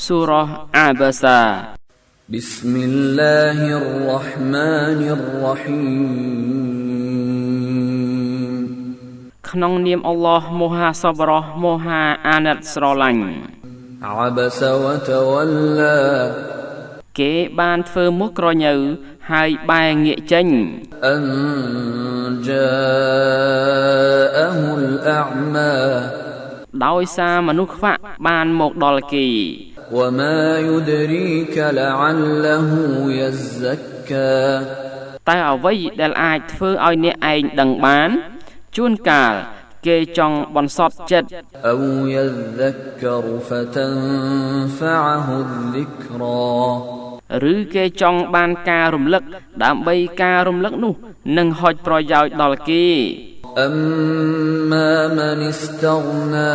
សូរ៉ាអាបាសា بسم الله الرحمن الرحيم ក្នុងនាមអល់ឡោះមហាសប្បុរសមហាអាណិតស្រឡាញ់ عبس وتولى គេបានធ្វើមុខក្រញើហើយបែរងាកចេញ أن جاءه الأعمى ដោយសារមនុស្សខ្វាក់បានមកដល់គេ وما يدريك لعله يزكى តែអ្វីដែលអាចធ្វើឲ្យអ្នកឯងដឹងបានជួនកាលគេចង់បន្សត់ចិត្ត أو يذكر فتنفعه الذكرى ឬគេចង់បានការរំលឹកដើម្បីការរំលឹកនោះនឹងហុចប្រយោជន៍ដល់គេ أما من استغنى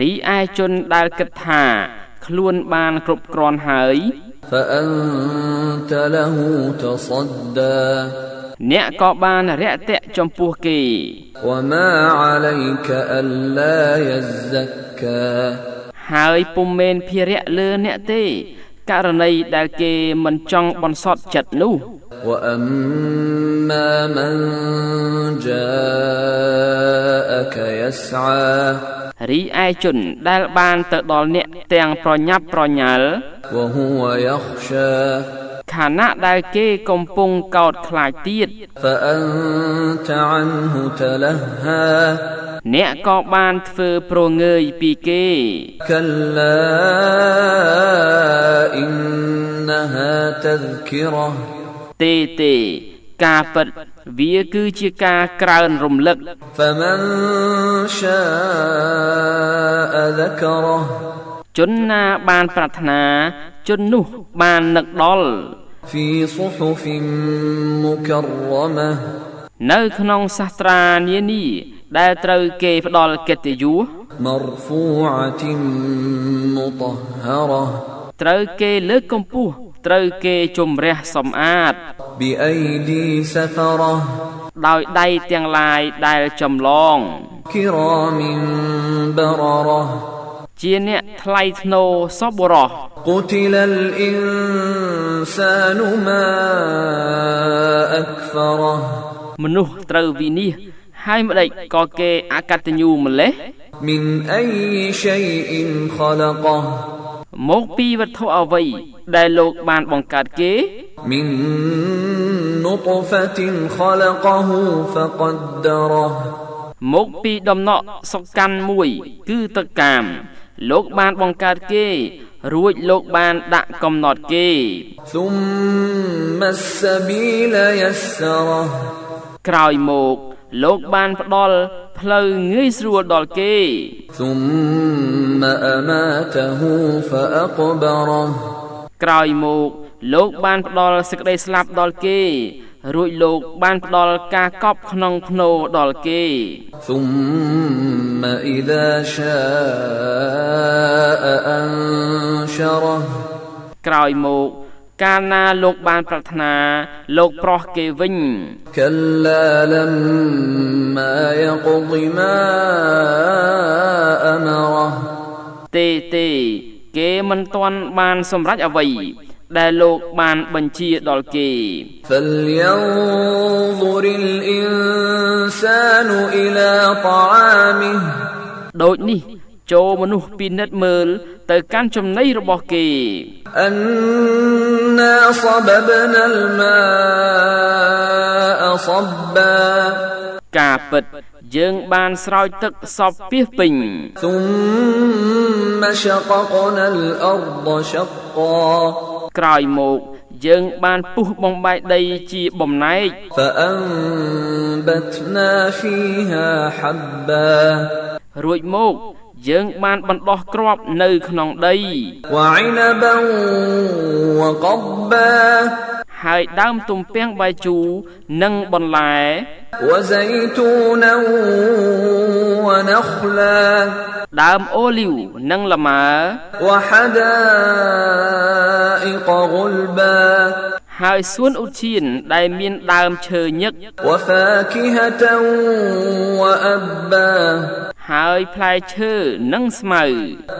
រីឯជនដែលគិតថាខ្លួនបានគ្រប់គ្រាន់ហើយ فأنت له تصدى អ្នកក៏បានរាក់ទាក់ចំពោះគេ وما عليك ألا يزكى ហើយពុំមែនភារៈលើអ្នកទេករណីដែលគេមិនចង់បន្សត់ចិត្តនោះ وأما من جاءك يسعى រីឯជនដែលបានទៅដល់អ្នកទាំងប្រញាប់ប្រញាល់ وهو يخشى ខណៈដែលគេកំពុងកោតខ្លាចទៀត فأنت عنه تلهى អ្នកក៏បានធ្វើប្រងើយពីគេ كلا إنها تذكرة ទេការពិតវាគឺជាការក្រើនរំលឹក فمن شاء ذكره ជនណាបានប្រាថ្នាជននោះបាននឹកដល់ في صحف مكرمة នៅក្នុងសាស្ត្រានានាដែលត្រូវគេផ្ដល់កិត្តិយស مرفوعة مطهرة ត្រូវគេលើកកម្ពស់ត្រូវគេជំរះសម្អាត بأيدي سفرة ដោយដៃទាំងឡាយដែលចម្លង كرام بررة ជាអ្នកថ្លៃថ្នូរសប្បុរស قتل الإنسان ما أكفره មនុស្សត្រូវវិនិច្ឆ័យហើយម្ដេចក៏គេអកតញ្ញូម្លេះ من أي شيء خلقه មកពីវត្ថុអ្វីដែលលោកបានបង្កើតគេ من نطفة خلقه فقدره មកពីដំណក់សុកាន់មួយគឺទឹកកាមលោកបានបង្កើតគេរួចលោកបានដាក់កំណត់គេ ثم السبيل يسره ក្រោយមកលោកបានផ្ដល់ផ្លូវងាយស្រួលដល់គេ ثم أماته فأقبره ក្រោយមកលោកបានផ្ដល់សេចក្តីស្លាប់ដល់គេរួចលោកបានផ្ដល់ការកប់ក្នុងភ្នោដល់គេ ثم إذا شاء أنشره ក្រោយមកកាលណាលោកបានប្រាថ្នាលោកប្រោះគេវិញ كلا لما يقض ما أمره ទេគេមិនទាន់បានសម្រេចអ្វីដែលលោកបានបញ្ជាដល់គេ فلينظر الإنسان إلى طعامه ដូចនេះចូលមនុស្សពិនិត្យមើលទៅកាន់ចំណីរបស់គេ أنا صببنا الماء صبا ការពិតយើងបានស្រោចទឹកសពពីពេញ ثم شققنا الأرض شقا ក្រោយមកយើងបានពុះបំបែកដីជាបំណែក فأنبتنا فيها حبا រួចមកយើងបានបណ្ដោះគ្រាប់នៅក្នុងដី وعنبا وقبا ហើយដើមទំពាំងបាយជូរនិងបន្លែ وزيتونا ونخلا ដើមអូលីវនិងលម៉ើ وحدائق غلبا ហើយសួនឧទ្យានដែលមានដើមឈើញឹក وفاكهة وأبا ហើយផ្លែឈើនិងស្មៅ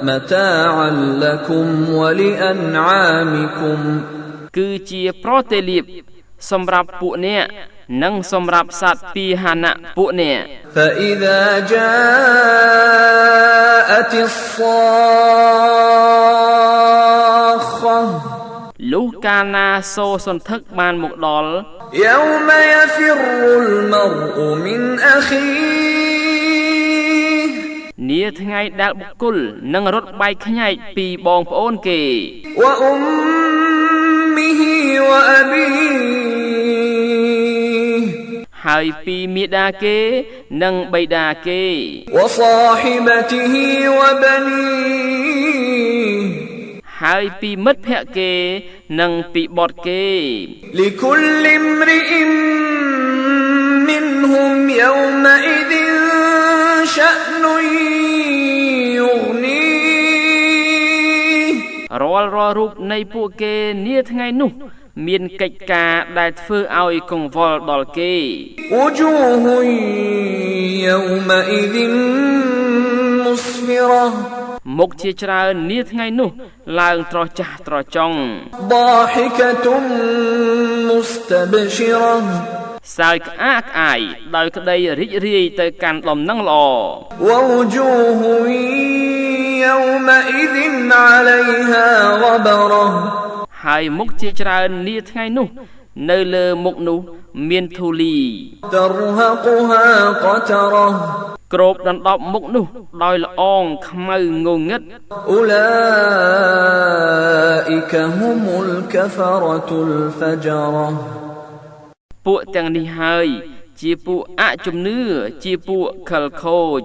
متاعا لكم ولأنعامكم គឺជាប្រតិលៀបសម្រាប់ពួកអ្នកនិងសម្រាប់សត្វពាហនៈពួកអ្នក فإذا جاءت الصاخة លុះកាលណាសូរសន្ធឹកបានមកដល់ يوم يفر المرء من أخيه នាថ្ងៃដែលបុគ្គលនឹងរត់បែកខ្ញែកពីបងប្អូនគេ وأمه وأبيه ហើយពីមាតាគេនិងបិតាគេ وصاحبته وبنيه ហើយពីមិត្តភក្តិគេនិងពីបុត្រគេ لكل امرئ منهم يومئذ شأن يغنيه រាល់រូបនៃពួកគេនាថ្ងៃនោះមានកិច្ចការដែលធ្វើឲ្យកង្វល់ដល់គេ وجوه يومئذ مسفرة មុខជាច្រើននាថ្ងៃនោះឡើងត្រចះត្រចង់ ضاحكة مستبشرة សើចក្អាកក្អាយដោយក្តីរីករាយទៅកាន់ដំណឹងល្អ ووجوه يومئذ عليها غبرة ហើយមុខជាច្រើននាថ្ងៃនោះនៅលើមុខនោះមានធូលី ترهقها قترة គ្របដណ្ដប់មុខនោះដោយល្អងខ្មៅងងឹត أولئك هم الكفرة الفجرة ពួកទាំងនេះហើយជាពួកអជំនឿជាពួកខិលខូច